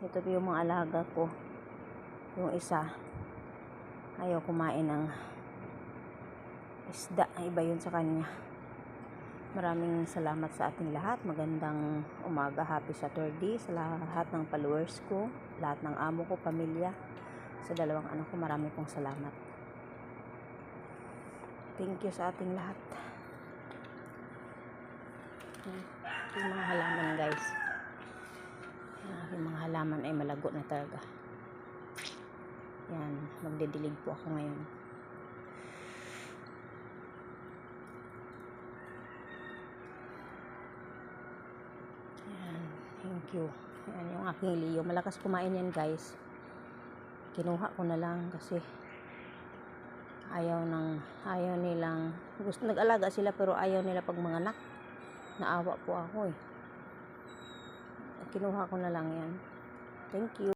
Ito po yung mga alaga ko. Yung isa, ayaw kumain ng isda. Iba yun sa kanya. Maraming salamat sa ating lahat. Magandang umaga. Happy Saturday sa lahat ng followers ko, lahat ng amo ko, pamilya. Sa dalawang anak ko, marami pong salamat. Thank you sa ating lahat. Yung mga halaman, guys. Yung mga halaman ay malago na talaga. Yan, magdidilig po ako ngayon. Yan, thank you. Yan yung aking Leo. Malakas kumain yan, guys. Kinuha ko na lang kasi ayaw nilang, gusto nag-alaga sila pero ayaw nila pag mga anak. Naawa po ako eh. Kinuha ko na lang yan. Thank you.